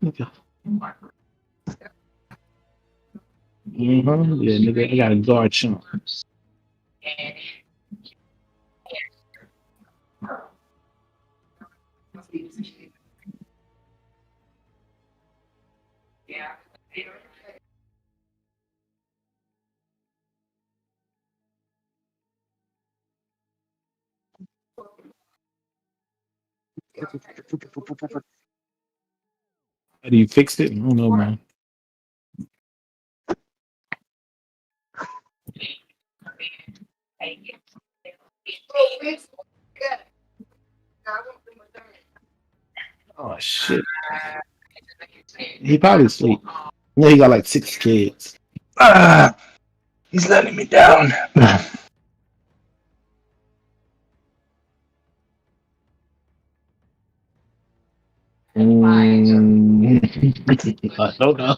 Yeah, nigga, I got a guard chunk. How do you fix it? I don't know, man. Oh shit. He probably asleep. Yeah, he got like 6 kids. Ah, he's letting me down. I don't know.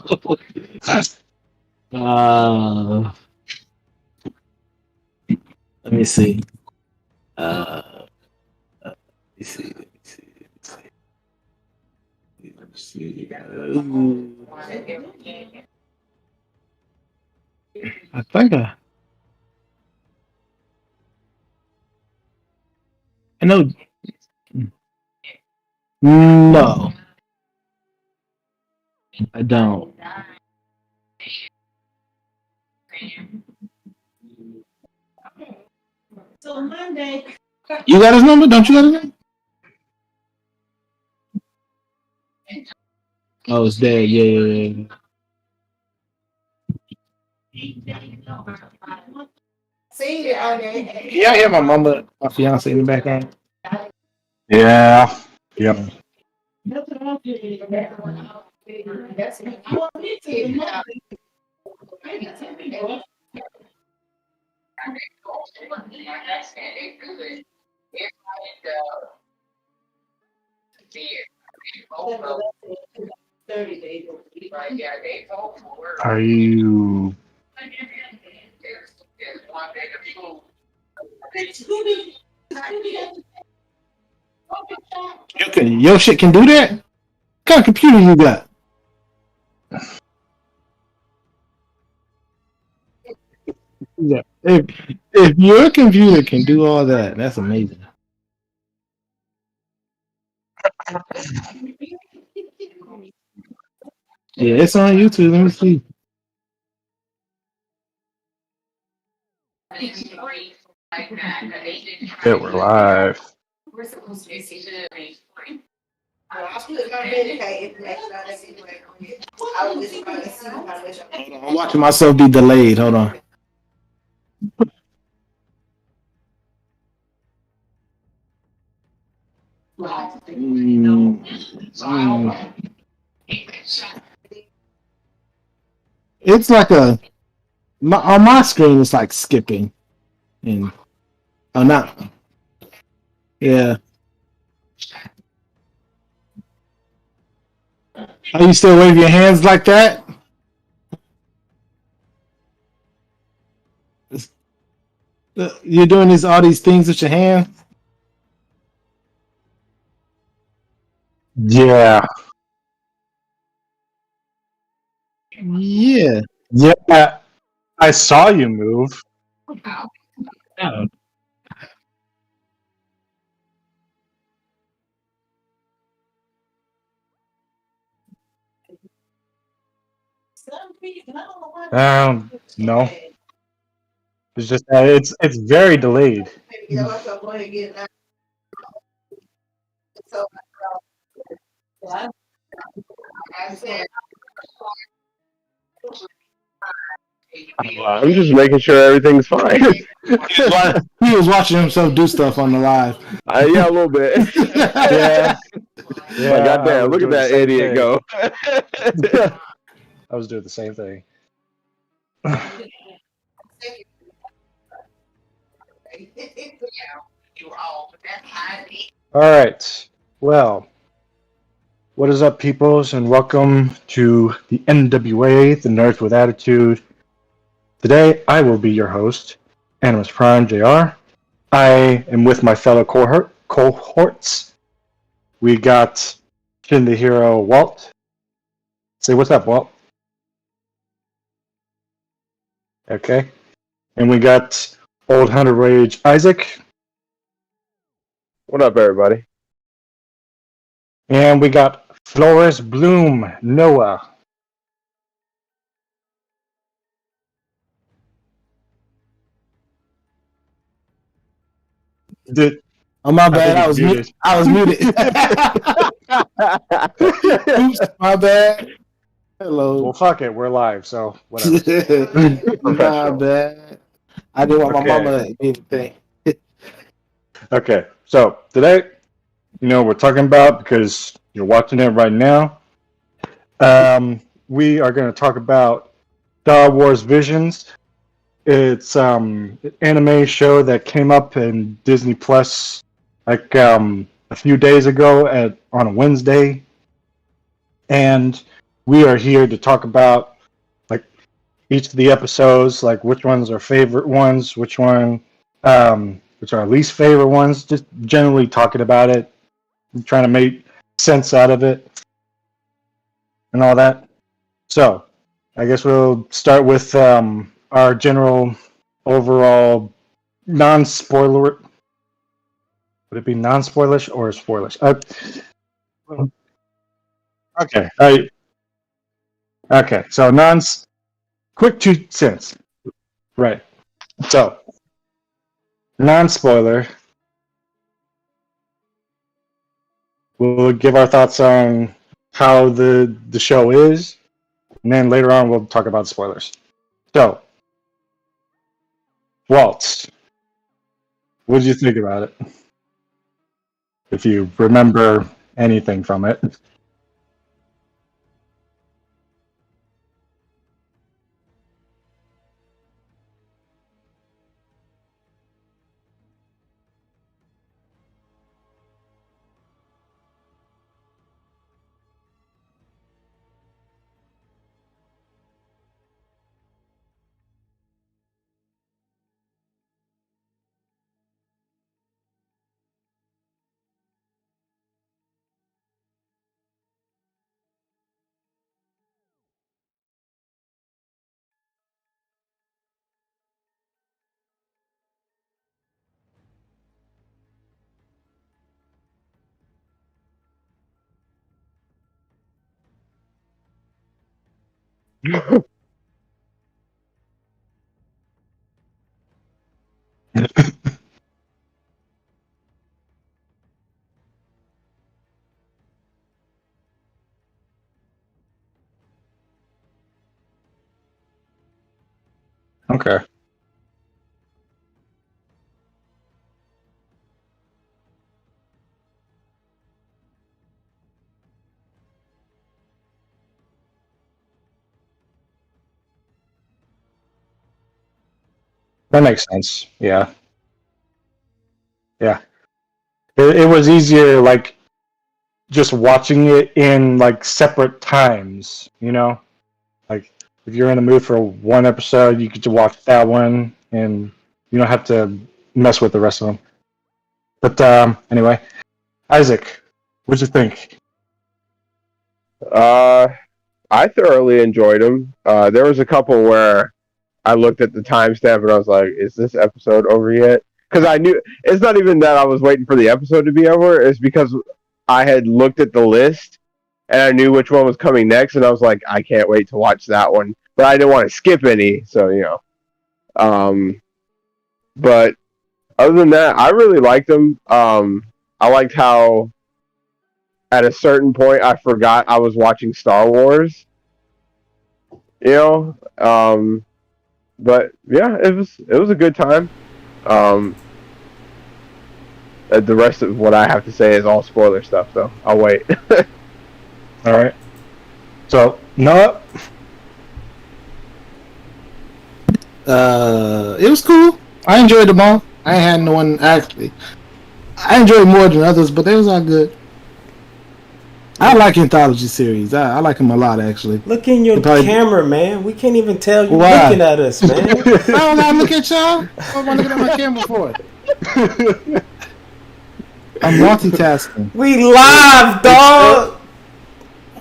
Uh, let me see. Let me see. Let me see. Let me see. I think I know. No, I don't. So Monday. You got his number? Don't you got his number? Oh, it's dead. Yeah, yeah, yeah. See it on there. Yeah, I hear my mama, my fiance in the background. Yeah. Yep. Are you? Your shit can do that? What kind of computer you got? Yeah. If your computer can do all that, that's amazing. Yeah, it's on YouTube. Let me see. Yeah, we're live. I'm watching myself be delayed. Hold on. It's like on my screen. It's like skipping, and not. Yeah. Are you still waving your hands like that? You're doing all these things with your hands? Yeah. Yeah. Yeah. I saw you move. Oh. No. It's just that it's very delayed. I'm just making sure everything's fine. He was watching himself do stuff on the live. Yeah, a little bit. Yeah. Yeah. Like, goddamn, look at that idiot go. I was doing the same thing. All right. Well, what is up, peoples, and welcome to the N.W.A, the Nerds with Attitude. Today, I will be your host, AnimusPrime Jr. I am with my fellow cohorts. We got Shin the Hero, Walt. Say what's up, Walt. Okay. And we got OldHunterRage Isaac. What up, everybody? And we got Flores Bloom N.W.A. Oh, my I bad. think I he's was muted. I was muted. Oops, my bad. Hello. Well, fuck it. We're live, so whatever. My bad. I didn't want my mama to be think. Okay, so today, we're talking about, because you're watching it right now, we are going to talk about Star Wars Visions. It's an anime show that came up in Disney Plus like a few days ago on a Wednesday, and we are here to talk about like each of the episodes, like which ones are favorite ones, which are our least favorite ones, just generally talking about it, trying to make sense out of it and all that. So I guess we'll start with our general overall non-spoiler. Would it be non-spoilerish or spoilerish? Okay. Okay. So quick 2 cents. Right. So non-spoiler. We'll give our thoughts on how the show is, and then later on we'll talk about spoilers. So, Walt, what did you think about it? If you remember anything from it. Okay. That makes sense. Yeah. Yeah. It was easier, like, just watching it in, like, separate times, Like, if you're in the mood for one episode, you could just watch that one, and you don't have to mess with the rest of them. But, anyway, Isaac, what'd you think? I thoroughly enjoyed them. There was a couple where I looked at the timestamp and I was like, "Is this episode over yet?" Because I knew it's not even that I was waiting for the episode to be over. It's because I had looked at the list and I knew which one was coming next, and I was like, "I can't wait to watch that one." But I didn't want to skip any, so But other than that, I really liked them. I liked how at a certain point I forgot I was watching Star Wars. But yeah, it was a good time. The rest of what I have to say is all spoiler stuff, so I'll wait. All right. So, Noah? It was cool. I enjoyed them all. I ain't had no one actually. I enjoyed more than others, but they was all good. I like anthology series. I like them a lot, actually. Look in your camera, man. We can't even tell you Why? looking at us, man. I don't gotta look at y'all. What am I looking at my camera for? I'm multitasking. We live, dog.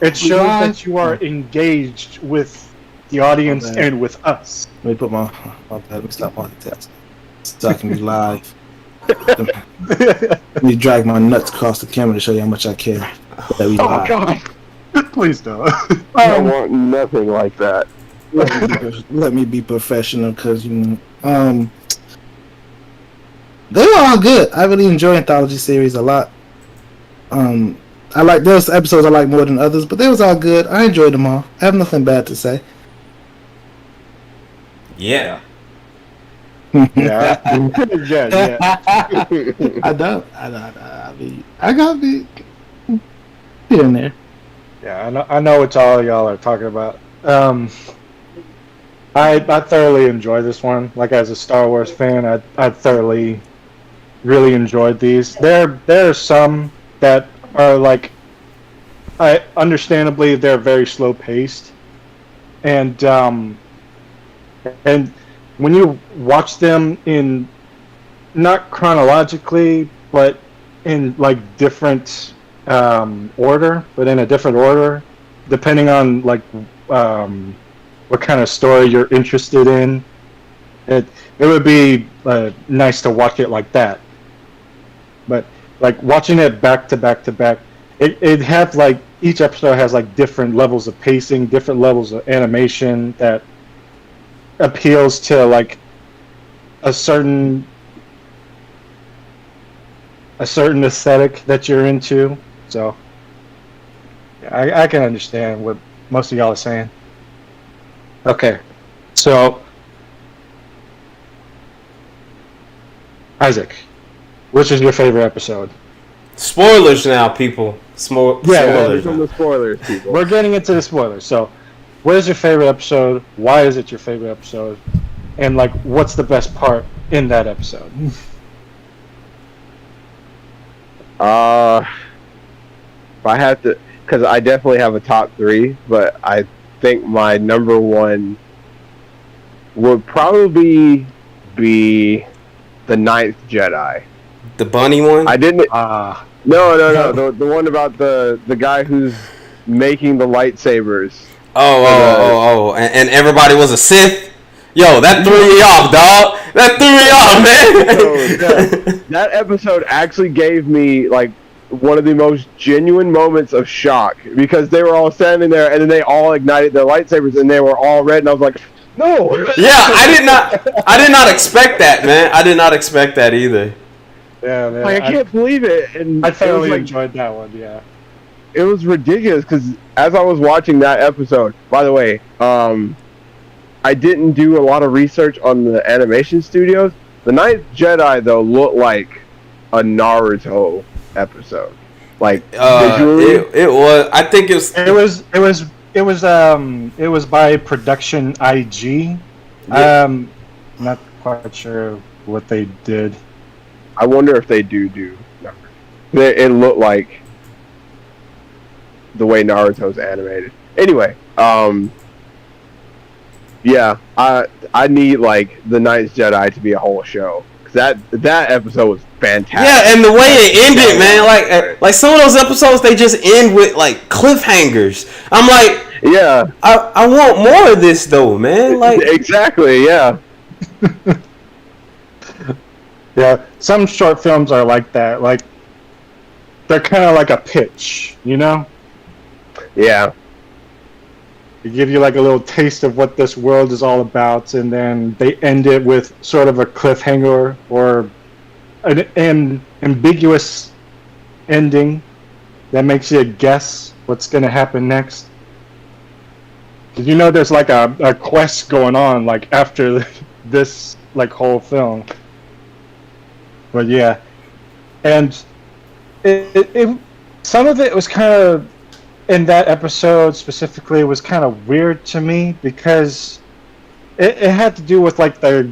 It shows that you are engaged with the audience and with us. Let me put let me stop multitasking. So I can be live. Let me drag my nuts across the camera to show you how much I care. That we live. God. Please don't. I want nothing like that. Let me be professional, because they were all good. I really enjoy anthology series a lot. I like those episodes I like more than others, but they was all good. I enjoyed them all. I have nothing bad to say. Yeah. Yeah. I don't. I gotta be here and there. Yeah, I know what all y'all are talking about. I thoroughly enjoy this one. Like, as a Star Wars fan, I thoroughly really enjoyed these. There are some that are like, understandably they're very slow paced, and when you watch them in not chronologically, but in like different order, but in a different order, depending on like what kind of story you're interested in, it would be nice to watch it like that. But like watching it back to back to back, it had like each episode has like different levels of pacing, different levels of animation that appeals to like a certain aesthetic that you're into. So yeah, I can understand what most of y'all are saying. Okay, so Isaac, which is your favorite episode? Spoilers now, people. Spoilers. From the spoilers, people. We're getting into the spoilers. So, what is your favorite episode? Why is it your favorite episode? And like, what's the best part in that episode? If I had to, because I definitely have a top three, but I think my number one would probably be the Ninth Jedi. The bunny one? I didn't. No. The one about the guy who's making the lightsabers. And everybody was a Sith. Yo, that threw me off, dog. That threw me off, man. That episode actually gave me like one of the most genuine moments of shock, because they were all standing there and then they all ignited their lightsabers and they were all red, and I was like, no. Yeah, I did not expect that, man. I did not expect that either. Yeah, man. Like, I can't believe it. And I thoroughly like, enjoyed that one. Yeah. It was ridiculous, because as I was watching that episode, by the way, I didn't do a lot of research on the animation studios. The Ninth Jedi, though, looked like a Naruto episode. Like, visually. It was. I think It was by Production IG. Yeah. Not quite sure what they did. I wonder if they do numbers. It looked like the way Naruto's animated. Anyway, yeah, I need like the Ninth Jedi to be a whole show, because that episode was fantastic. Yeah, and the way it ended, man, like some of those episodes, they just end with like cliffhangers. I'm like, yeah, I want more of this though, man. Like, exactly, yeah. Yeah, some short films are like that. Like, they're kind of like a pitch, you know? Yeah. They give you like a little taste of what this world is all about, and then they end it with sort of a cliffhanger or an ambiguous ending that makes you guess what's going to happen next. Did you know there's like a quest going on like after this like whole film? But yeah, and it some of it was kind of, in that episode specifically, was kind of weird to me, because it had to do with like the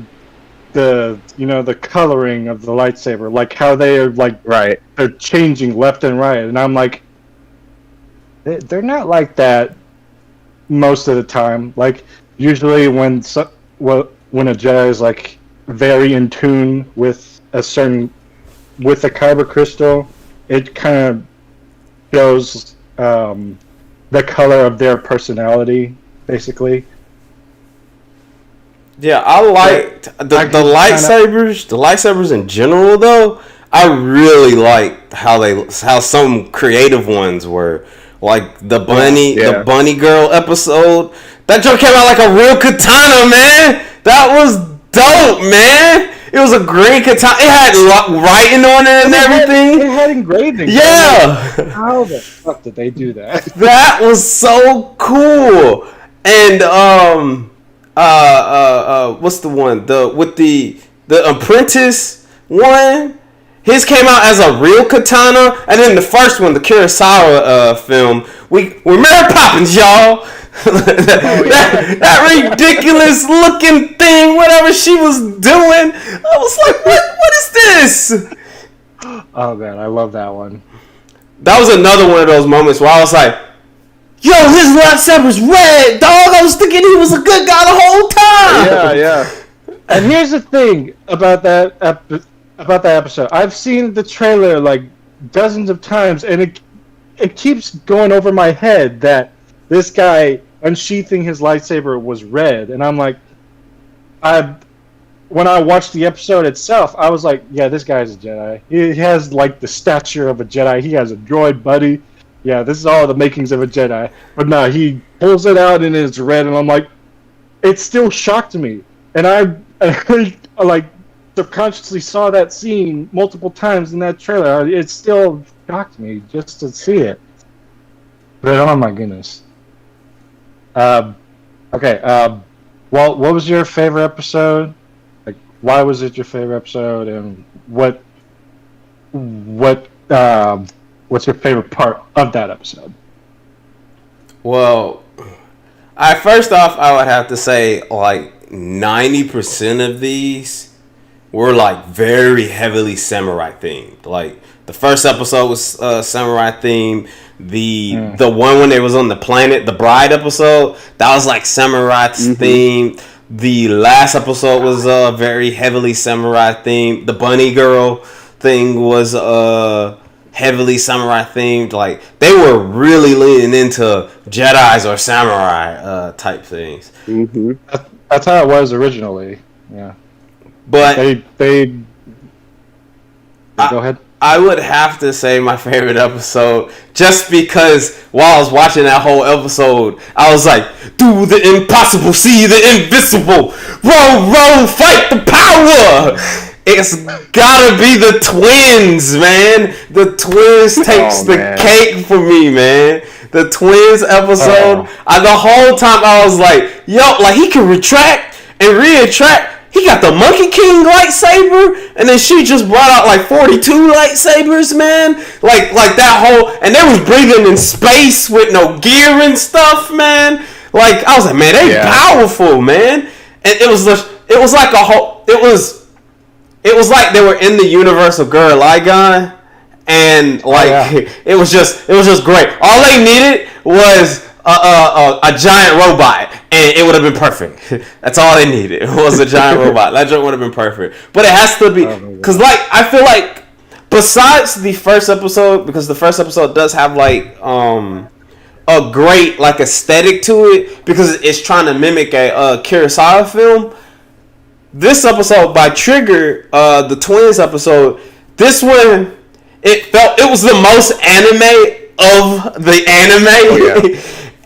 coloring of the lightsaber, like how they are like they're changing left and right, and I'm like, they're not like that most of the time. Like, usually when a Jedi is like very in tune with a kyber crystal, it kind of shows the color of their personality, basically. Yeah, I liked the lightsabers. The lightsabers in general, though, I really liked how some creative ones were. Like the bunny girl episode. That joke came out like a real katana, man. That was dope, man. It was a green katana. It had writing on it and everything. It had engraving. Yeah. How the fuck did they do that? That was so cool. And what's the one? With the apprentice one. His came out as a real katana, and then the first one, the Kurosawa film, we Mary Poppins, y'all. that ridiculous looking thing, whatever she was doing, I was like, what is this? Oh man, I love that one. That was another one of those moments where I was like, yo, his lightsaber's red, dog. I was thinking he was a good guy the whole time. Yeah. And here's the thing about that episode. I've seen the trailer like dozens of times, and it keeps going over my head that this guy unsheathing his lightsaber was red, and I'm like, when I watched the episode itself, I was like, yeah, this guy's a Jedi. He has like the stature of a Jedi. He has a droid buddy. Yeah, this is all the makings of a Jedi. But no, he pulls it out and it's red, and I'm like, it still shocked me, and I like subconsciously saw that scene multiple times in that trailer. It still shocked me just to see it. But oh my goodness. Okay. Walt, what was your favorite episode? Like, why was it your favorite episode, and what's your favorite part of that episode? Well, first off, I would have to say like 90% of these were like very heavily samurai themed. Like the first episode was samurai themed. The one when they was on the planet, the bride episode, that was like samurai themed. The last episode was very heavily samurai themed. The bunny girl thing was heavily samurai themed. Like they were really leaning into Jedis or samurai type things. Mm-hmm. That's how it was originally. Yeah. But they go ahead. I would have to say my favorite episode, just because while I was watching that whole episode, I was like, do the impossible, see the invisible, row, fight the power. It's gotta be the twins, man. The twins takes the cake for me, man. The twins episode, the whole time I was like, yo, like he can retract and reattract. He got the Monkey King lightsaber, and then she just brought out like 42 lightsabers, man. Like that whole, and they was breathing in space with no gear and stuff, man. Like I was like, man, they powerful, man. And it was like a whole, it was like they were in the universe of Gurren Lagann, and like it was just great. All they needed was a giant robot, and it would have been perfect. That's all they needed. It was a giant robot. That joke would have been perfect. But it has to be, because like I feel like besides the first episode, because the first episode does have like a great like aesthetic to it, because it's trying to mimic a Kurosawa film. This episode by Trigger, the twins episode, this one it was the most anime of the anime.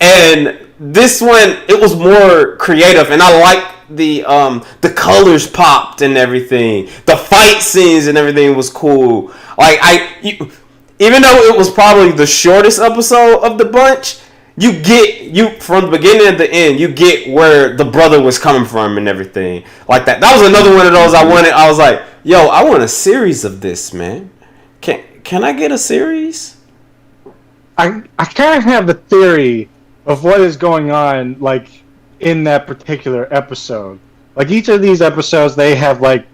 And this one, it was more creative, and I like the colors popped and everything. The fight scenes and everything was cool. Like even though it was probably the shortest episode of the bunch, you from the beginning to the end, you get where the brother was coming from and everything like that. That was another one of those I wanted. I was like, yo, I want a series of this, man. Can I get a series? I kind of have a theory of what is going on, like, in that particular episode. Like, each of these episodes, they have, like,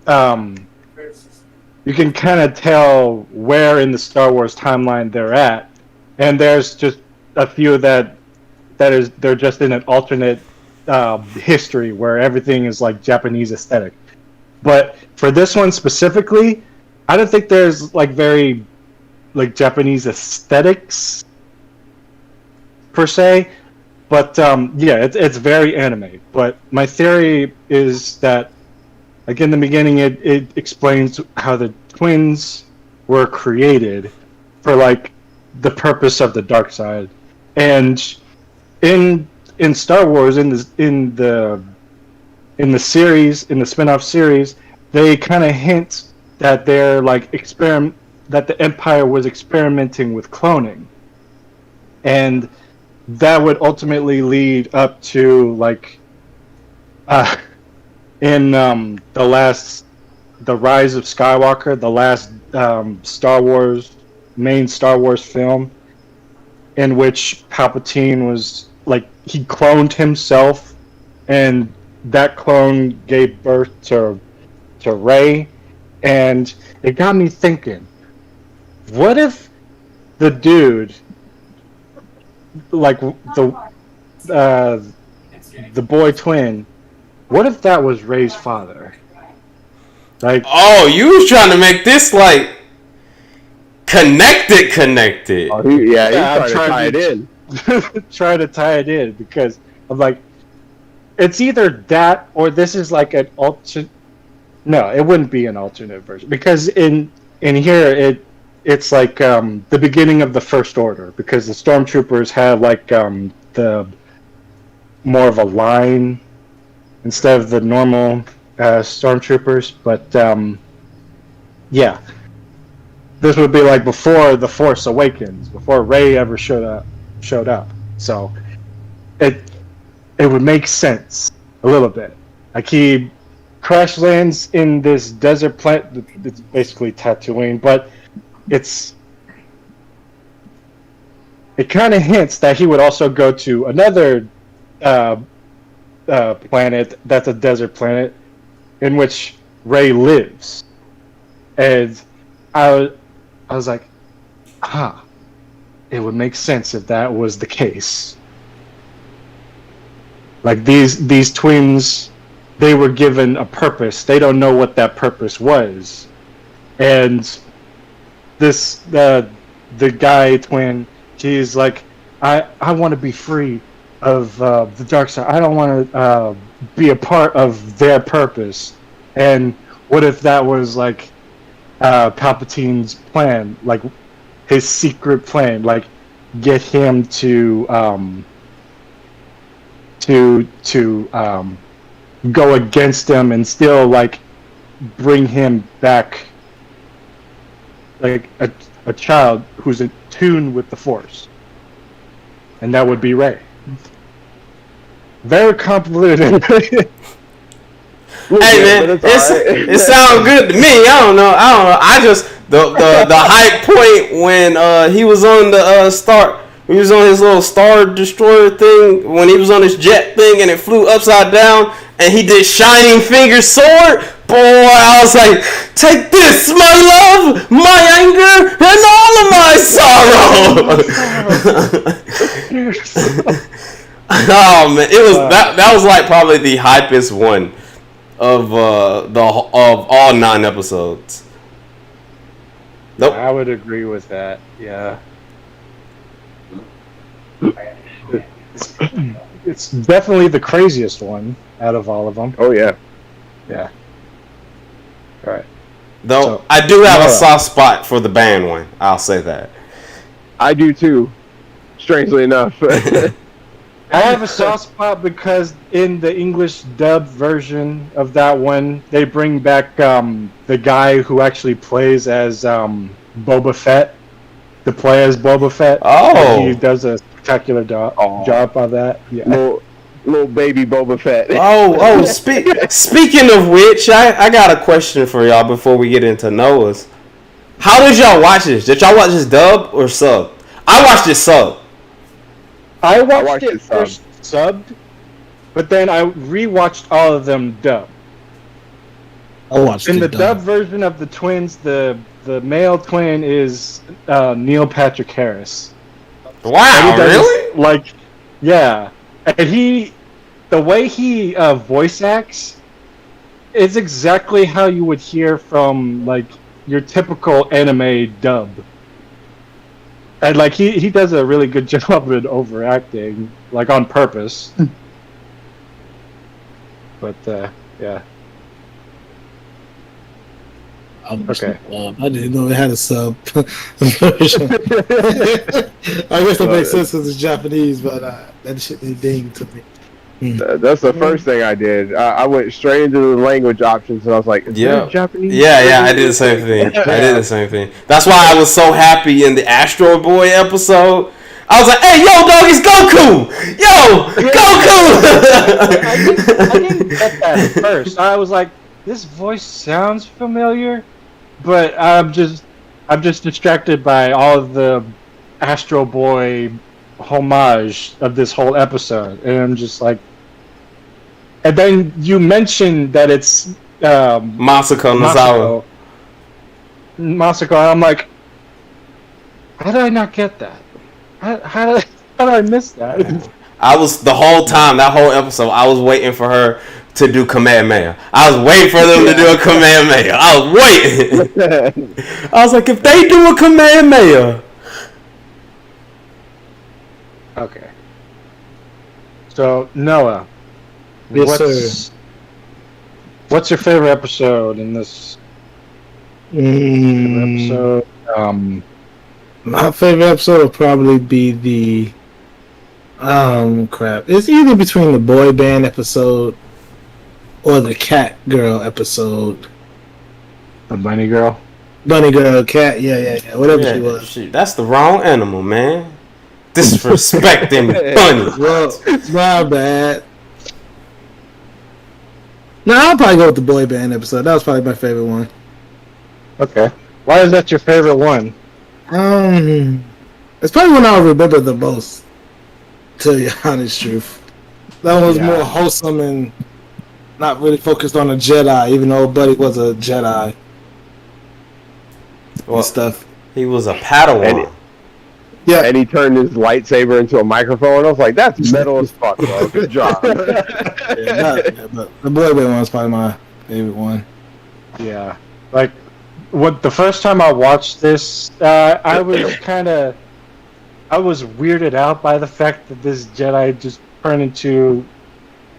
you can kind of tell where in the Star Wars timeline they're at. And there's just a few they're just in an alternate history where everything is, like, Japanese aesthetic. But for this one specifically, I don't think there's, like, very, like, Japanese aesthetics per se, but yeah, it's very anime. But my theory is that, like in the beginning, it explains how the twins were created for like the purpose of the dark side, and in Star Wars in the series, in the spin-off series, they kind of hint that they're like that the Empire was experimenting with cloning, and that would ultimately lead up to like in the Rise of Skywalker, the last main Star Wars film, in which Palpatine was like he cloned himself, and that clone gave birth to Rey, and it got me thinking, what if the dude, like the boy twin, what if that was Rey's father? Like, oh, you was trying to make this like connected. Oh, he's trying to tie it in. Try to tie it in, because I'm like, it's either that or this is like an alternate. No, it wouldn't be an alternate version, because in here it's like the beginning of the First Order, because the stormtroopers have like the more of a line instead of the normal stormtroopers. But yeah, this would be like before the Force Awakens, before Rey ever showed up. So it would make sense a little bit. Like he crash lands in this desert planet. It's basically Tatooine, but it kind of hints that he would also go to another planet that's a desert planet in which Rey lives. And I was like, it would make sense if that was the case. Like these twins, they were given a purpose. They don't know what that purpose was. And the guy twin, he's like, I want to be free of the dark side. I don't want to be a part of their purpose. And what if that was like Palpatine's plan, like his secret plan, like get him to go against them and still like bring him back, like a child who's in tune with the Force, and that would be Rey. Very convoluted. Hey man, it sounds good to me. I don't know. I just the hype point when he was on the star. He was on his little Star Destroyer thing when he was on his jet thing and it flew upside down and he did Shining Finger Sword. Boy, I was like, take this, my love, my anger, and all of my sorrow. Oh man, it was that was like probably the hypest one of all 9 episodes. Nope. I would agree with that. Yeah. It's definitely the craziest one out of all of them. Oh yeah. Yeah. All right. Though so, I do have a soft spot for the band one. I'll say that. I do too. Strangely enough. I have a soft spot because in the English dub version of that one, they bring back the guy who actually plays as Boba Fett to play as Boba Fett. Oh, he does a spectacular job on that. Yeah. Little baby Boba Fett. Speaking of which, I got a question for y'all before we get into Noah's. How did y'all watch this? Did y'all watch this dub or sub? I watched it sub. I watched it first subbed, but then I rewatched all of them dubbed. I watched in the dub version of the twins. The male twin is Neil Patrick Harris. Wow, really? Like, yeah, and the way he voice acts is exactly how you would hear from like your typical anime dub. And like he does a really good job in overacting, like on purpose. But yeah. Okay. I didn't know it had a sub version. I guess that makes sense because it's Japanese, but that shit didn't ding to me. That's the first thing I did. I went straight into the language options, and I was like, "Is there Japanese?" Yeah, I did the same thing. That's why I was so happy in the Astro Boy episode. I was like, "Hey, yo, dog, it's Goku! Yo, Goku!" I didn't get that at first. I was like, "This voice sounds familiar," but I'm just distracted by all of the Astro Boy homage of this whole episode, and I'm just like, and then you mentioned that it's Masako Nozawa. Masako, and I'm like, how did I not get that? How did I miss that? I was the whole time, that whole episode, I was waiting for her to do Kamehameha. I was waiting for them to do a Kamehameha. I was waiting. I was like, if they do a Kamehameha. Okay. So Noah, Yes, sir. What's your favorite episode in this episode? My favorite episode will probably be the crap. It's either between the boy band episode or the cat girl episode. The bunny girl. Bunny girl, cat, yeah. Whatever she was. Shit, that's the wrong animal, man. Disrespecting bunny. Well, my bad. No, I'll probably go with the boy band episode. That was probably my favorite one. Okay. Why is that your favorite one? It's probably one I remember the most. To tell you the honest truth, that one was more wholesome and not really focused on a Jedi, even though Buddy was a Jedi. Well, and stuff. He was a Padawan. And he turned his lightsaber into a microphone. I was like, that's metal as fuck, bro. Good job. But the boy band one was probably my favorite one. Yeah. Like, the first time I watched this, I was weirded out by the fact that this Jedi just turned into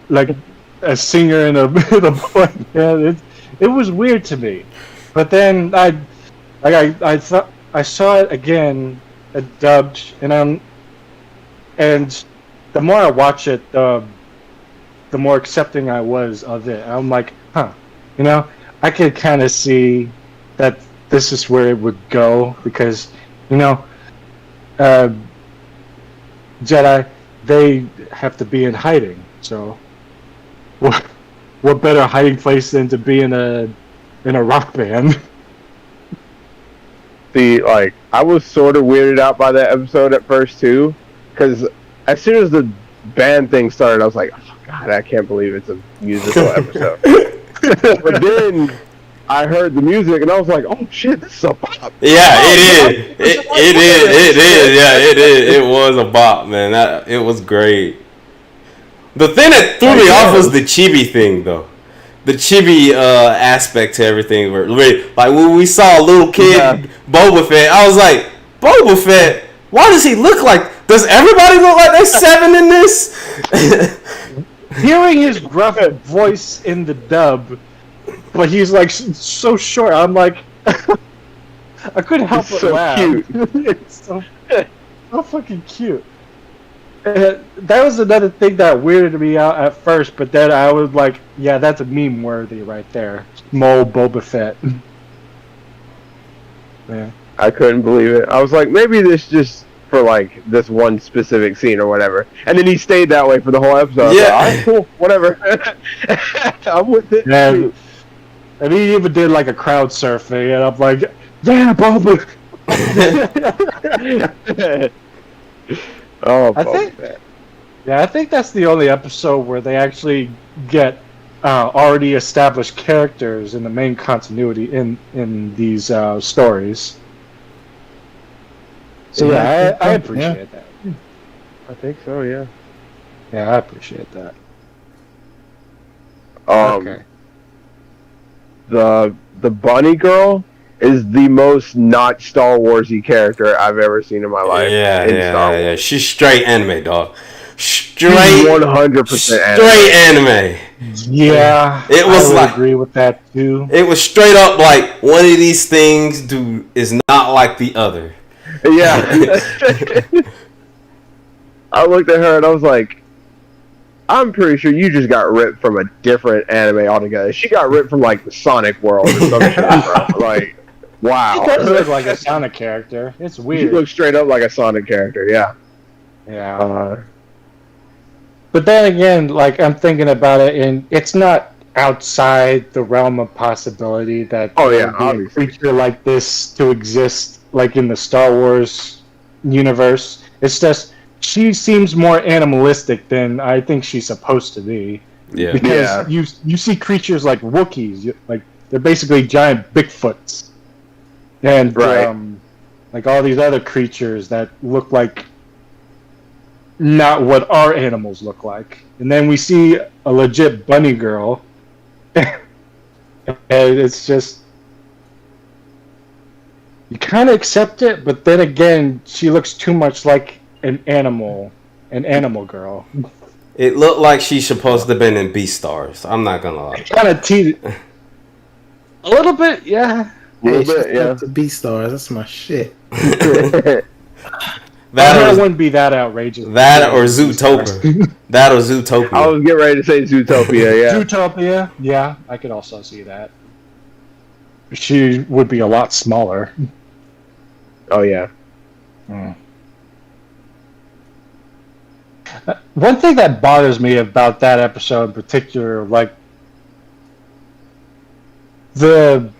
like a singer in a boy band. It was weird to me. But then I thought I saw it again, dubbed, and the more I watch it, the more accepting I was of it. I'm like, I could kind of see that this is where it would go because, Jedi, they have to be in hiding. So, what better hiding place than to be in a rock band? See, like, I was sort of weirded out by that episode at first too, because as soon as the band thing started, I was like, oh, God, I can't believe it's a musical episode. But then I heard the music and I was like, oh shit, this is a bop. Yeah, it is. It is. Yeah, it is. It was a bop, man. It was great. The thing that threw me off was the chibi thing, though. The chibi aspect to everything. Like when we saw a little kid, Boba Fett, I was like, Boba Fett? Why does he look like? Does everybody look like they're 7 in this? Hearing his gruff voice in the dub, but he's like so short. I'm like, I couldn't help but laugh. Cute. It's so fucking cute. That was another thing that weirded me out at first, but then I was like, yeah, that's a meme worthy right there. Small Boba Fett. Yeah. I couldn't believe it. I was like, maybe this just for like this one specific scene or whatever. And then he stayed that way for the whole episode. Yeah. Like, all right, cool, whatever. I'm with it. Yeah. And he even did like a crowd surfing, and I'm like, yeah, Boba. Oh, I think that's the only episode where they actually get already established characters in the main continuity in these stories. So yeah, I appreciate that. I think so, yeah. Yeah, I appreciate that. Okay. The bunny girl, is the most not Star Warsy character I've ever seen in my life. Yeah. She's straight anime, dog. Straight 100% straight anime. Yeah, It was I would like agree with that too. it was straight up like one of these things is not like the other. Yeah. I looked at her and I was like, I'm pretty sure you just got ripped from a different anime altogether. She got ripped from like the Sonic world or some shit, bro. Like, wow. She does look like a Sonic character. It's She weird. looks straight up like a Sonic character, yeah. Yeah. But then again, like I'm thinking about it, and it's not outside the realm of possibility that Oh, there yeah, would be a obviously. creature like this to exist, like in the Star Wars universe. It's just she seems more animalistic than I think she's supposed to be. Yeah. Because you see creatures like Wookiees, like they're basically giant Bigfoots, and Right. like all these other creatures that look like not what our animals look like. And then we see a legit bunny girl, and it's just you kind of accept it, but then again, she looks too much like an animal girl. It looked like she's supposed to have been in Beastars. I'm not gonna lie. Kind of teased a little bit, yeah. A little Yeah, bit, yeah. The B-Stars, that's my shit. That That wouldn't be that outrageous. or Zootopia. That or Zootopia. I was getting ready to say Zootopia, yeah. Zootopia, yeah, I could also see that. She would be a lot smaller. Oh, yeah. One thing that bothers me about that episode in particular, like the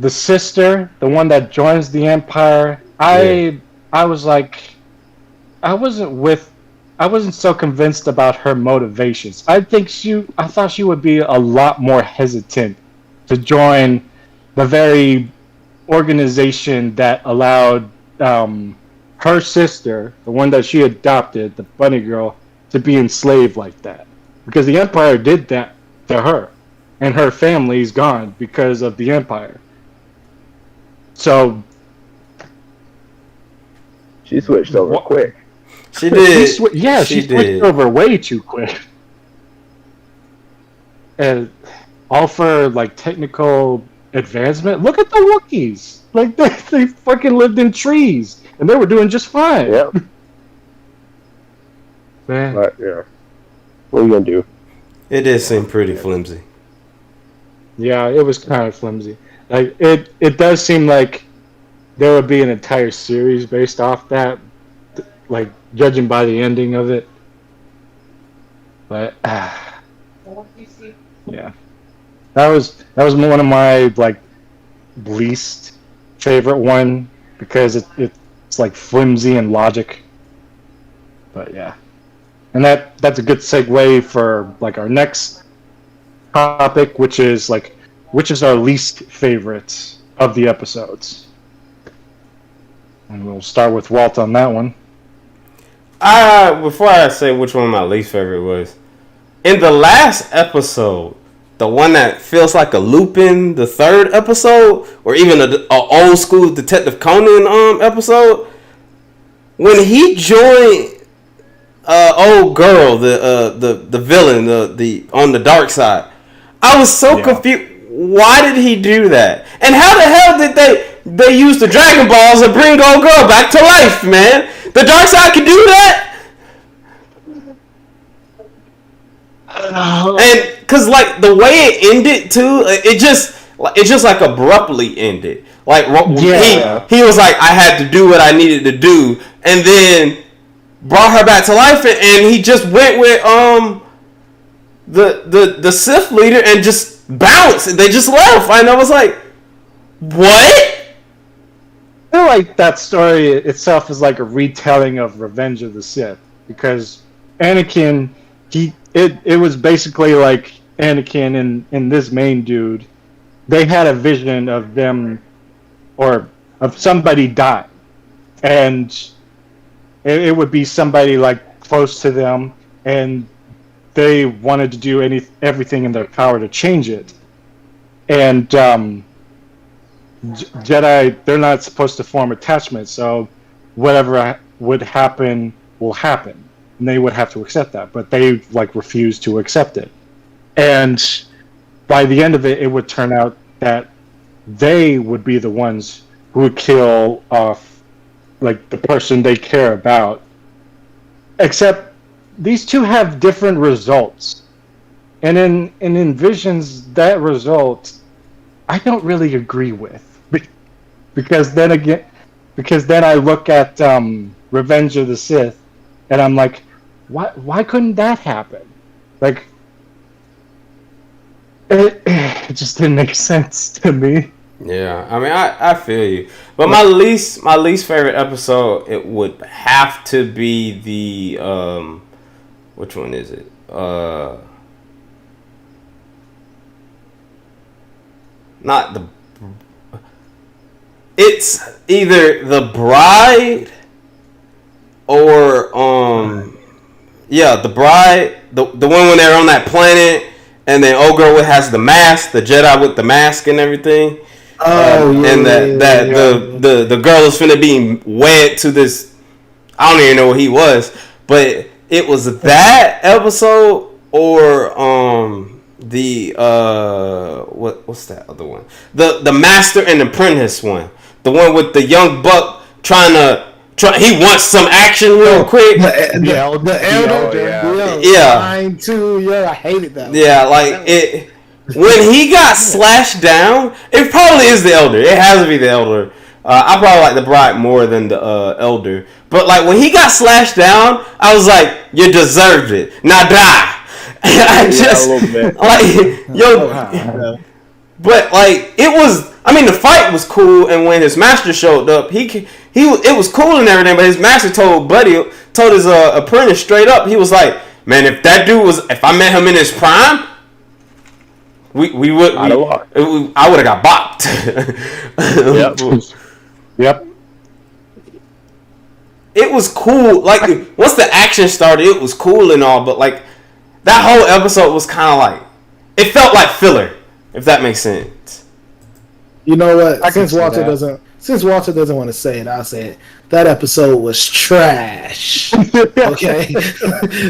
sister, the one that joins the Empire, I was like, I wasn't so convinced about her motivations. I thought she would be a lot more hesitant to join the very organization that allowed her sister, the one that she adopted, the bunny girl, to be enslaved like that. Because the Empire did that to her. And her family's gone because of the Empire. So She switched over quick. She did. she switched over way too quick. And all for like technical advancement. Look at the Wookiees. Like they fucking lived in trees and they were doing just fine. Yep. Man. But, yeah. What are you gonna do? It did seem pretty flimsy. Yeah, it was kind of flimsy. Like it does seem like there would be an entire series based off that, like judging by the ending of it. But yeah, that was one of my like least favorite one because it's like flimsy and logic. But yeah, and that's a good segue for like our next topic, which is our least favorite of the episodes. And we'll start with Walt on that one. Before I say which one my least favorite was, in the last episode, the one that feels like a Lupin, the third episode, or even a old school Detective Conan episode, when he joined old girl, the villain, the on the dark side, I was so confused. Why did he do that? And how the hell did they use the Dragon Balls and bring old girl back to life, man? The dark side can do that? And cause like the way it ended too, it just like abruptly ended. Like he was like, I had to do what I needed to do, and then brought her back to life, and he just went with the Sith leader and just bounced. They just left, and I was like, what? I feel like that story itself is like a retelling of Revenge of the Sith, because Anakin, it was basically like Anakin and this main dude, they had a vision of them, or of somebody dying, and it would be somebody like close to them, and they wanted to do everything in their power to change it, and Jedi, they're not supposed to form attachments, so whatever would happen will happen, and they would have to accept that. But they like refuse to accept it, and by the end of it, it would turn out that they would be the ones who would kill off like the person they care about. Except these two have different results, and in Visions, that result I don't really agree with, because then I look at Revenge of the Sith, and I'm like, why couldn't that happen? Like, it just didn't make sense to me. Yeah, I mean, I feel you, but my least favorite episode, it would have to be the which one is it? Not the. It's either the bride or yeah, the bride, the one when they're on that planet, and then old girl has the mask, the Jedi with the mask and everything. Oh, yeah, and the girl is finna be wed to this. I don't even know what he was, but it was that episode or the what's that other one? The Master and Apprentice one, the one with the young buck he wants some action real quick. The elder, yeah. Mine too. Yeah, I hated that. Yeah, like it. When he got slashed down, it probably is the elder. It has to be the elder. I probably like the bride more than the elder. But like when he got slashed down, I was like, "You deserved it. Now die." I just a little bit. like yo. But like it was. I mean, the fight was cool, and when his master showed up, it was cool and everything. But his master told his apprentice straight up. He was like, "Man, if I met him in his prime." I would have got bopped. Yep. It was cool. Like once the action started, it was cool and all. But like that whole episode was kind of like it felt like filler. If that makes sense. You know what? Since Walter doesn't want to say it, I'll say it. That episode was trash. Okay,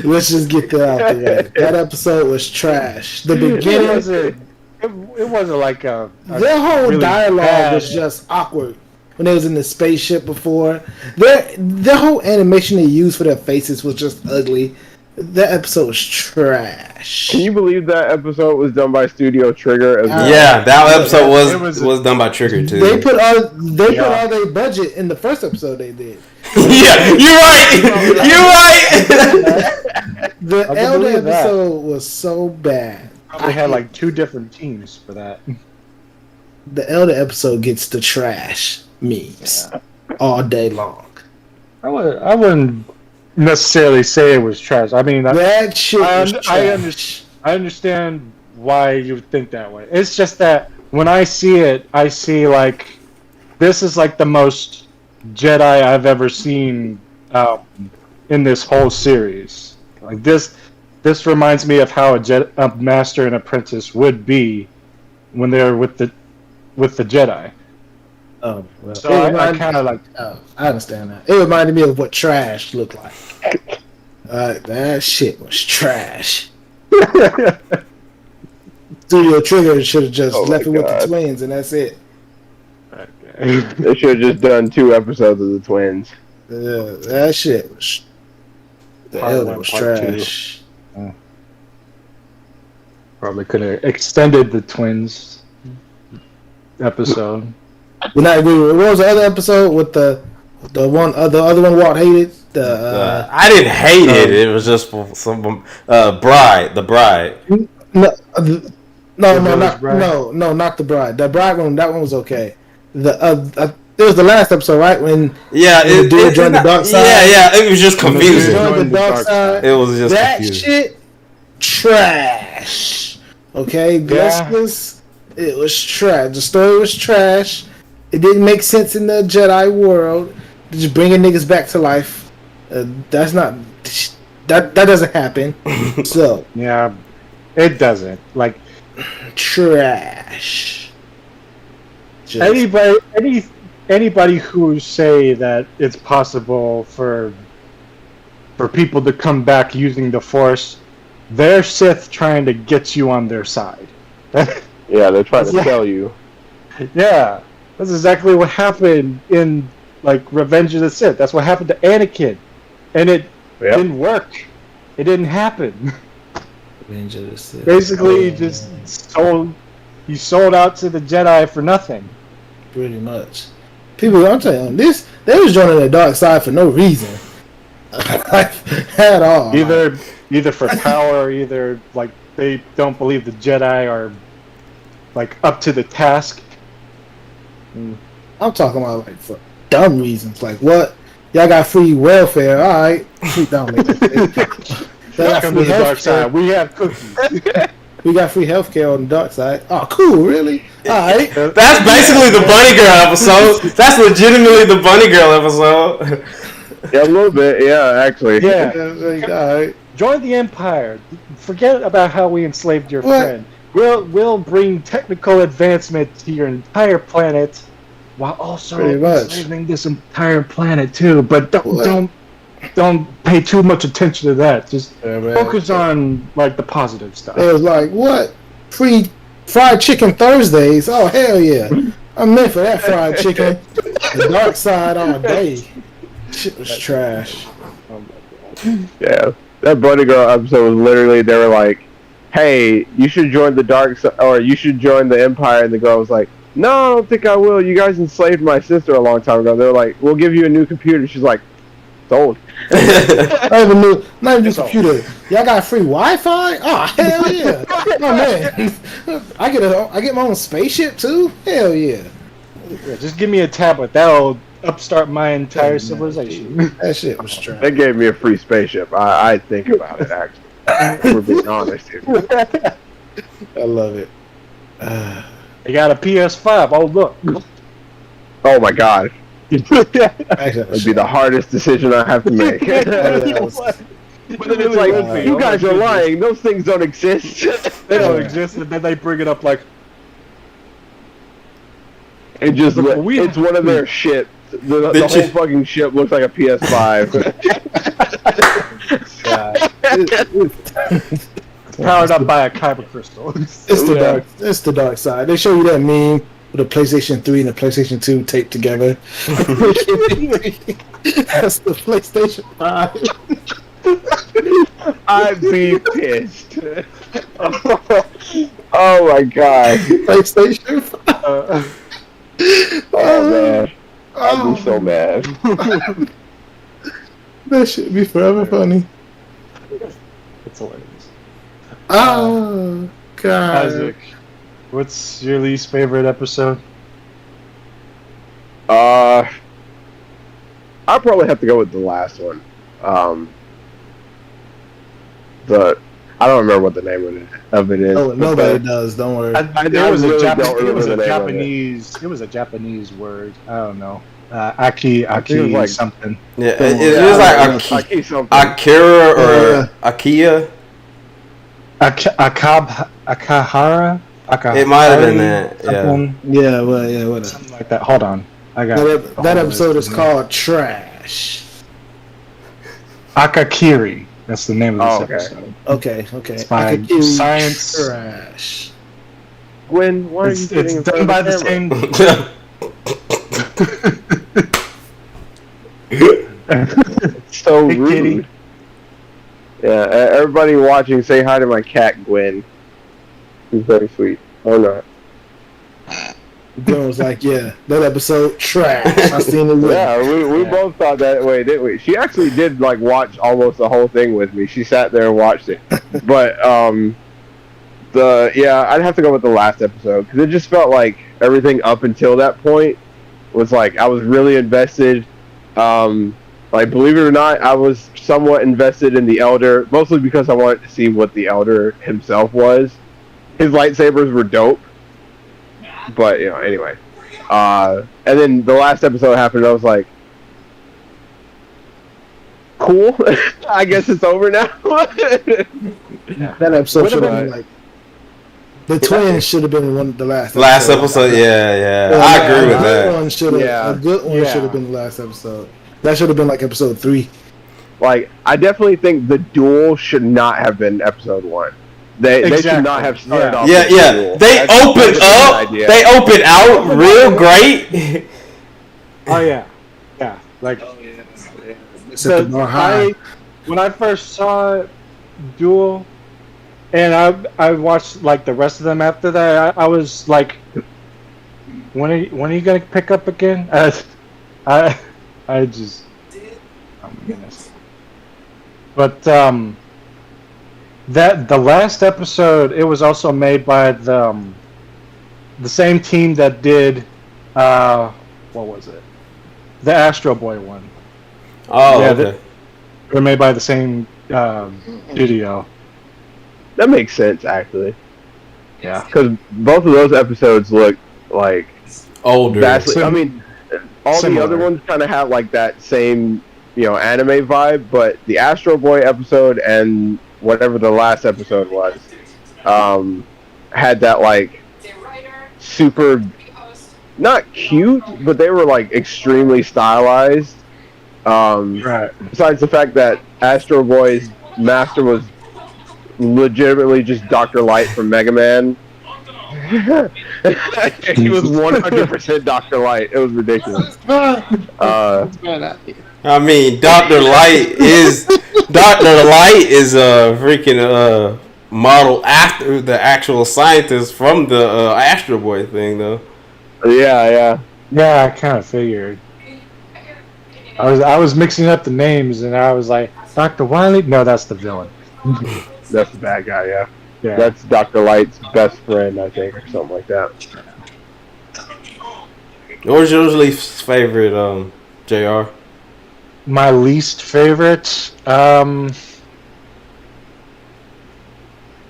let's just get that out the way. That episode was trash. The beginning, it wasn't like a their whole really dialogue was just awkward when they was in the spaceship before. Their whole animation they used for their faces was just ugly. That episode was trash. Can you believe that episode was done by Studio Trigger as well? Yeah, that episode was done by Trigger too. They put all their budget in the first episode they did. Yeah, you're right. The Elder episode was so bad. Probably had like 2 different teams for that. The Elder episode gets the trash memes all day long. I wouldn't necessarily say it was trash. I mean, that shit was trash. I understand why you would think that way. It's just that when I see it, I see like this is like the most Jedi I've ever seen in this whole series. Like this reminds me of how a master and apprentice would be when they're with the Jedi. Oh, well, so I kind of like. Oh, I understand that. It reminded me of what trash looked like. That shit was trash. Studio Trigger should have just left it with the twins, and that's it. Okay. They should have just done 2 episodes of the twins. That shit was. The Elder was trash. Probably could have extended the twins episode. We're not agree with. What was the other episode with the other one Walt hated? I didn't hate it. It was just some bride. The bride. Not the bride. The bride one. That one was okay. It was the last episode, right? When it joined the dark side. Yeah. It was just confusing. The dark side. It was just that confusing. Shit. Trash. Okay, it was trash. The story was trash. It didn't make sense in the Jedi world. Just bringing niggas back to life. That's not. That doesn't happen. So yeah, it doesn't. Like trash. Anybody who say that it's possible for people to come back using the Force, they're Sith trying to get you on their side. Yeah, they're trying to sell you. Yeah, that's exactly what happened in Revenge of the Sith. That's what happened to Anakin, and it didn't work. It didn't happen. Revenge of the Sith. Basically, he sold out to the Jedi for nothing. Pretty much. People, I'm telling you, they was joining the dark side for no reason. At all. Either for power, either they don't believe the Jedi are up to the task. I'm talking about for dumb reasons. Like what? Y'all got free welfare, alright. Don't make that. Welcome to the dark side. We have cookies. We got free healthcare on the dark side. Oh, cool, really? Alright. That's basically the Bunny Girl episode. That's legitimately the Bunny Girl episode. Yeah, a little bit. Yeah, actually. Yeah. Alright. Join the Empire. Forget about how we enslaved your friend. We'll bring technical advancement to your entire planet, while also enslaving this entire planet too. But don't pay too much attention to that. Just focus on the positive stuff. It was like, what? Free fried chicken Thursdays? Oh hell yeah! I'm meant for that fried chicken. The dark side all day. Shit was trash. Yeah, that Bunny Girl episode was literally, they were like, hey, you should join the dark side, or you should join the Empire, and the girl was like, no, I don't think I will. You guys enslaved my sister a long time ago. They were like, we'll give you a new computer. She's like, sold. Not even new computer. Y'all got free Wi-Fi? Oh hell yeah! Oh man, I get my own spaceship too. Hell yeah! Just give me a tablet. That'll upstart my entire civilization. That shit was trash. They gave me a free spaceship. I think about it, actually. We're being honest here. I love it. They got a PS5. Oh look. Oh my god. It would be the hardest decision I have to make. But then it's like, you guys are lying. Those things don't exist. They don't exist, and then they bring it up like... It's one of their ships. The whole fucking ship looks like a PS5. It's powered up by a kyber crystal. It's the dark side. They show you that meme with the PlayStation 3 and the PlayStation 2 taped together. That's the PlayStation 5. I'd be pissed. Oh my god. PlayStation 5. Oh man. I'd be so mad. That should be forever funny. It's hilarious. Oh god. Isaac, what's your least favorite episode? I'll probably have to go with the last one. I don't remember what the name of it is. Oh, nobody does. Don't worry. It was a Japanese word. I don't know. Aki like, something. Yeah, it was like Akira or Akia. Akahara. It might have been that. Yeah, whatever. Something like that. Hold on, I got that episode is called Trash. Akakiri. That's the name of this episode. Okay. It's fine. Science. Trash. Gwen, why are you It's done by the same. It's so rude. Kitty. Yeah, everybody watching, say hi to my cat, Gwen. She's very sweet. Oh no. Gwen was like, yeah, that episode, trash. I seen it. Yeah, we both thought that way, didn't we? She actually did, watch almost the whole thing with me. She sat there and watched it. But, I'd have to go with the last episode, because it just felt like everything up until that point was I was really invested. Believe it or not, I was somewhat invested in the Elder, mostly because I wanted to see what the Elder himself was. His lightsabers were dope. But, anyway. And then the last episode happened, and I was like, cool. I guess it's over now. That episode should have been The twins should have been the last episode. Yeah. I agree with that. A good one should have been the last episode. That should have been like episode 3. Like, I definitely think the duel should not have been episode 1. They should not have started off. Yeah. Duel. They opened up. They opened out real great. Oh yeah. Like, when I first saw Duel, and I watched like the rest of them after that, I was like, when are you gonna pick up again? I just, oh my goodness. But that the last episode, it was also made by the same team that did what was it? The Astro Boy one. Oh, yeah, okay. They're made by the same studio. That makes sense, actually. Yeah, because both of those episodes look like older. Vastly, I mean, all the other ones kind of have like that same, anime vibe, but the Astro Boy episode and whatever the last episode was, had that like super, not cute, but they were like extremely stylized. Right. Besides the fact that Astro Boy's master was legitimately just Dr. Light from Mega Man. He was 100% Dr. Light. It was ridiculous. I mean, Dr. Light is a freaking model after the actual scientist from the Astro Boy thing, though. Yeah. Yeah, I kind of figured. I was mixing up the names, and I was like, Dr. Wily? No, that's the villain. That's the bad guy, yeah. That's Dr. Light's best friend, I think, or something like that. What was your least favorite, JR? My least favorite? I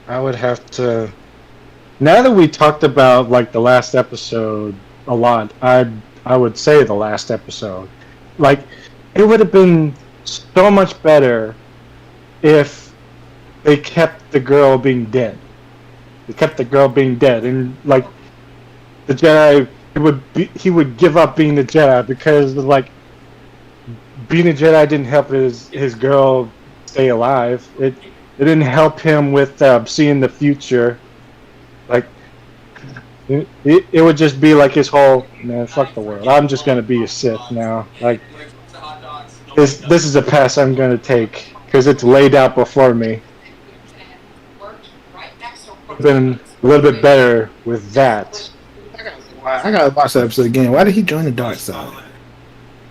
would have to... Now that we talked about, like, the last episode a lot, I would say the last episode. Like, it would have been so much better if they kept the girl being dead. They kept the girl being dead, and like the Jedi, he would give up being the Jedi because like being a Jedi didn't help his girl stay alive. It didn't help him with seeing the future. Like it would just be like his whole, man, fuck the world. I'm just gonna be a Sith now. Like this is a path I'm gonna take because it's laid out before me. Been a little bit better with that. I gotta watch that episode again. Why did he join the dark side?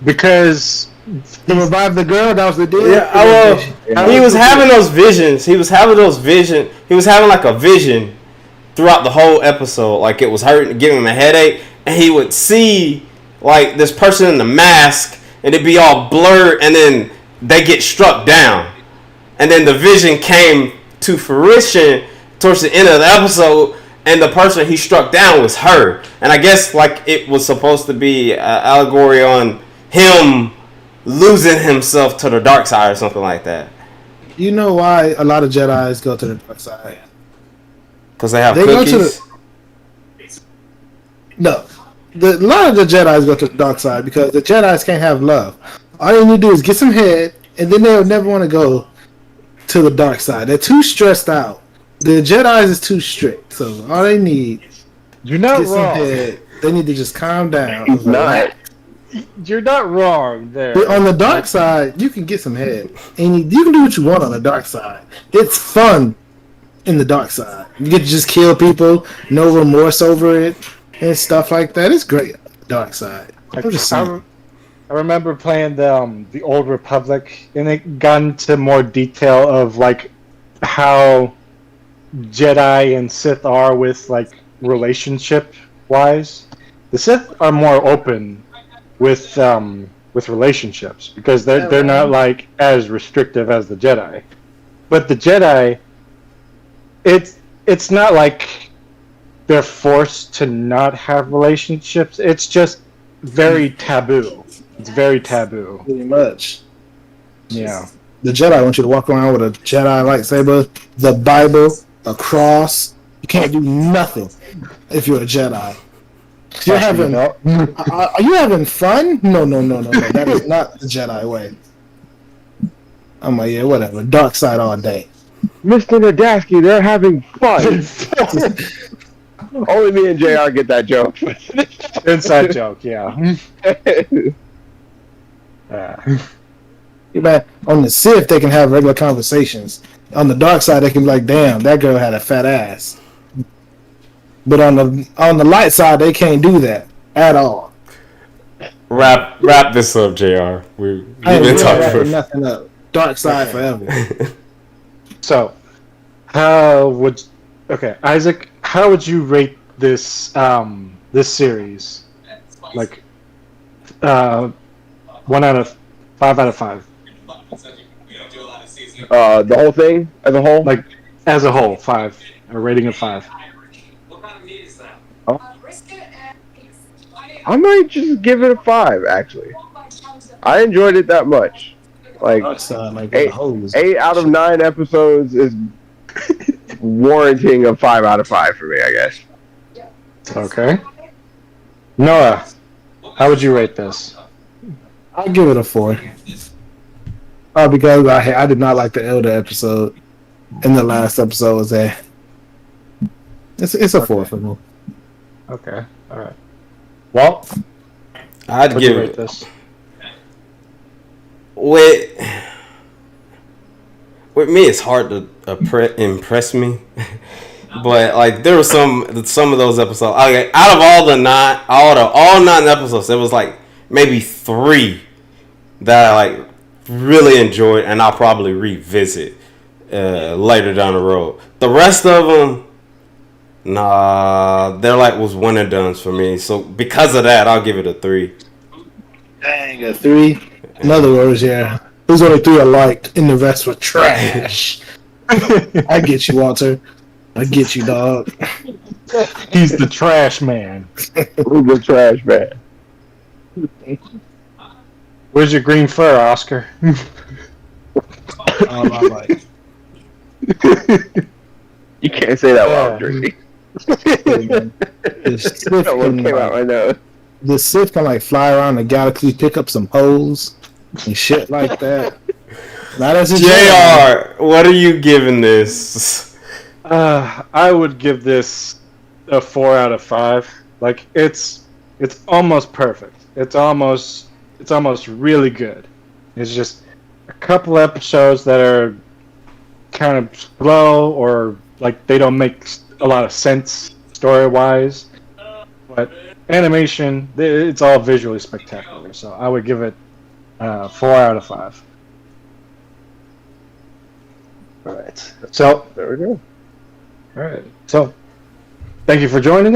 Because to revive the girl that was the deal. Yeah, he was having those visions. He was having like a vision throughout the whole episode. Like it was hurting, giving him a headache, and he would see like this person in the mask, and it'd be all blurred, and then they get struck down, and then the vision came to fruition towards the end of the episode, and the person he struck down was her. And I guess like it was supposed to be an allegory on him losing himself to the dark side or something like that. You know why a lot of Jedis go to the dark side? Because they have cookies? No. A lot of the Jedis go to the dark side because the Jedis can't have love. All they need to do is get some head, and then they'll never want to go to the dark side. They're too stressed out. The Jedi is too strict, so all they need You're not is wrong. Head. They need to just calm down. You're not wrong there. But on the dark side, you can get some head, and you can do what you want on the dark side. It's fun in the dark side. You get to just kill people, no remorse over it, and stuff like that. It's great. Dark side. I'm just saying. I remember playing the Old Republic, and it got into more detail of like how Jedi and Sith are with like relationship wise. The Sith are more open with relationships because they're not like as restrictive as the Jedi. But the Jedi, it's not like they're forced to not have relationships. It's just very taboo. It's very taboo. Pretty much. Yeah. The Jedi want you to walk around with a Jedi lightsaber, the Bible, a cross. You can't do nothing if you're a Jedi. You're Fasten your having. belt. Are you having fun? No. That is not the Jedi way. I'm like, yeah, whatever. Dark side all day. Mr. Nadaski, they're having fun. Only me and JR get that joke. Inside joke, yeah. Man, on the Sith, they can have regular conversations. On the dark side, they can be like, "Damn, that girl had a fat ass." But on the light side, they can't do that at all. Wrap this up, JR. We've I ain't been really talking wrapping for. nothing up. Dark side forever. So, Isaac, how would you rate this this series? Like, 5 out of 5. The whole thing as a whole? Like, as a whole, 5. A rating of 5. I might just give it a 5, actually. I enjoyed it that much. Like, Dark side, like 8 out of 9 episodes is warranting a 5 out of 5 for me, I guess. Okay. Noah, how would you rate this? I'll give it a 4. Because I did not like the Elder episode, and the last episode was a. It's a 4 for me. Okay. All right. Walt, I'd how would give you rate it. this? With me, it's hard to impress me, but like there were some of those episodes. Okay, out of all 9 episodes, there was like maybe 3 that I like really enjoyed, and I'll probably revisit later down the road. The rest of them, nah, they're like was one and dones for me. So because of that, I'll give it a 3. Dang, a 3. In other words, yeah, there's only 3 I liked, and the rest were trash. I get you, Walter. I get you, dog. He's the trash man. Who's the trash man? Where's your green fur, Oscar? I like. You can't say that while I'm drinking. The Sith That one can, came out my nose. the Sith can like fly around the galaxy, pick up some hoes and shit like that. Not as a Jedi. JR, what are you giving this? I would give this a 4 out of 5. Like it's almost perfect. It's almost really good. It's just a couple episodes that are kind of slow or like they don't make a lot of sense story wise. But animation, it's all visually spectacular. So I would give it 4 out of 5. All right. So There we go. all right. So thank you for joining us.